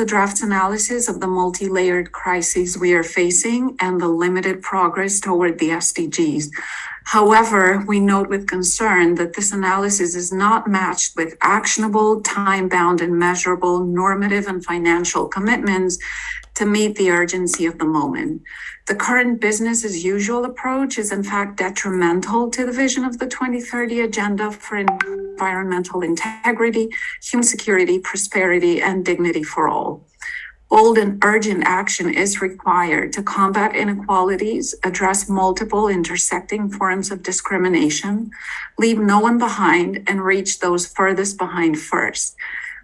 the draft's analysis of the multi-layered crises we are facing and the limited progress toward the SDGs. However, we note with concern that this analysis is not matched with actionable, time-bound, and measurable normative and financial commitments to meet the urgency of the moment. The current business as usual approach is in fact detrimental to the vision of the 2030 Agenda for environmental integrity, human security, prosperity, and dignity for all. Bold and urgent action is required to combat inequalities, address multiple intersecting forms of discrimination, leave no one behind, and reach those furthest behind first.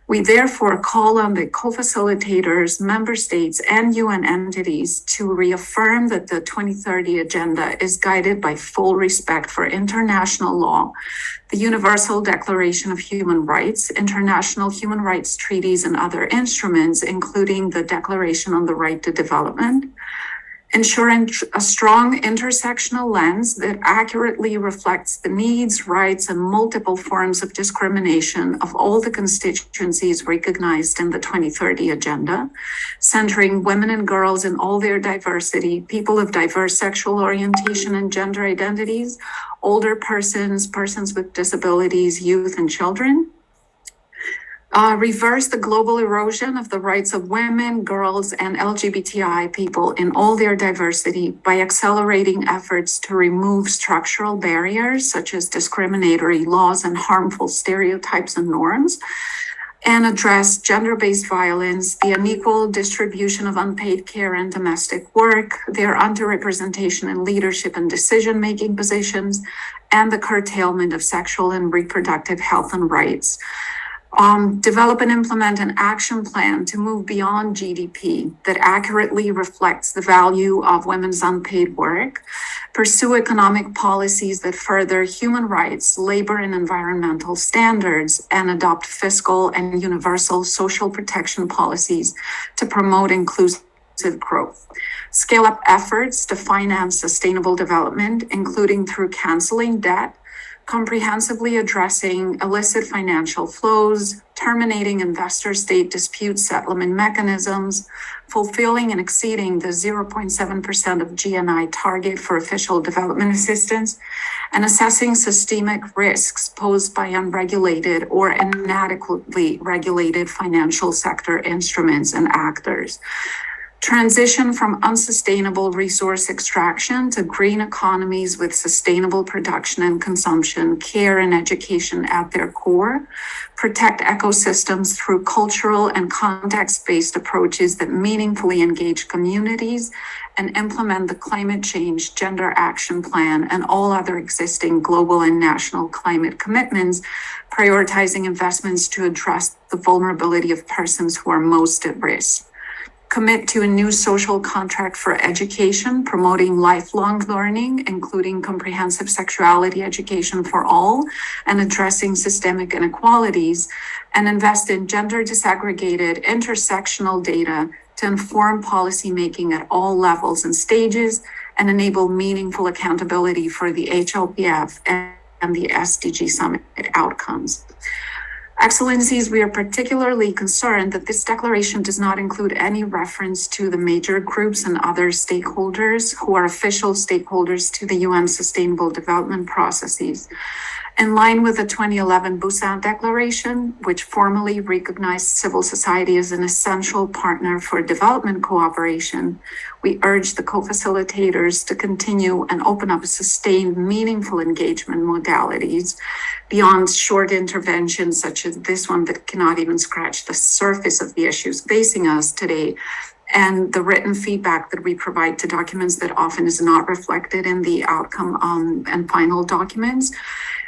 We therefore call on the co-facilitators, member states, and UN entities to reaffirm that the 2030 Agenda is guided by full respect for international law, the Universal Declaration of Human Rights, international human rights treaties, and other instruments, including the Declaration on the Right to Development, ensuring a strong intersectional lens that accurately reflects the needs, rights, and multiple forms of discrimination of all the constituencies recognized in the 2030 Agenda, centering women and girls in all their diversity, people of diverse sexual orientation and gender identities, older persons, persons with disabilities, youth, and children. Reverse the global erosion of the rights of women, girls, and LGBTI people in all their diversity by accelerating efforts to remove structural barriers such as discriminatory laws and harmful stereotypes and norms, and address gender-based violence, the unequal distribution of unpaid care and domestic work, their underrepresentation in leadership and decision-making positions, and the curtailment of sexual and reproductive health and rights. Develop and implement an action plan to move beyond GDP that accurately reflects the value of women's unpaid work, pursue economic policies that further human rights, labor, and environmental standards, and adopt fiscal and universal social protection policies to promote inclusive growth. Scale up efforts to finance sustainable development, including through canceling debt, comprehensively addressing illicit financial flows, terminating investor-state dispute settlement mechanisms, fulfilling and exceeding the 0.7% of GNI target for official development assistance, and assessing systemic risks posed by unregulated or inadequately regulated financial sector instruments and actors. Transition from unsustainable resource extraction to green economies with sustainable production and consumption, care and education at their core. Protect ecosystems through cultural and context-based approaches that meaningfully engage communities, and implement the Climate Change Gender Action Plan and all other existing global and national climate commitments, prioritizing investments to address the vulnerability of persons who are most at risk. Commit to a new social contract for education, promoting lifelong learning, including comprehensive sexuality education for all, and addressing systemic inequalities, and invest in gender disaggregated intersectional data to inform policymaking at all levels and stages, and enable meaningful accountability for the HLPF and the SDG Summit outcomes. Excellencies, we are particularly concerned that this declaration does not include any reference to the major groups and other stakeholders who are official stakeholders to the UN Sustainable Development processes. In line with the 2011 Busan Declaration, which formally recognized civil society as an essential partner for development cooperation, we urge the co-facilitators to continue and open up sustained, meaningful engagement modalities beyond short interventions such as this one that cannot even scratch the surface of the issues facing us today, and the written feedback that we provide to documents that often is not reflected in the outcome and final documents,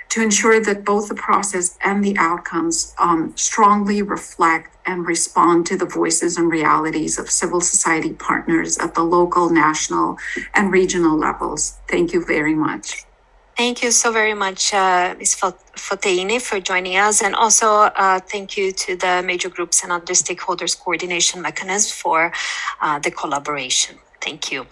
to ensure that both the process and the outcomes strongly reflect and respond to the voices and realities of civil society partners at the local, national, and regional levels. Thank you very much. Thank you so very much, Ms. Foteini, for joining us. And also thank you to the major groups and other stakeholders coordination mechanism for the collaboration. Thank you.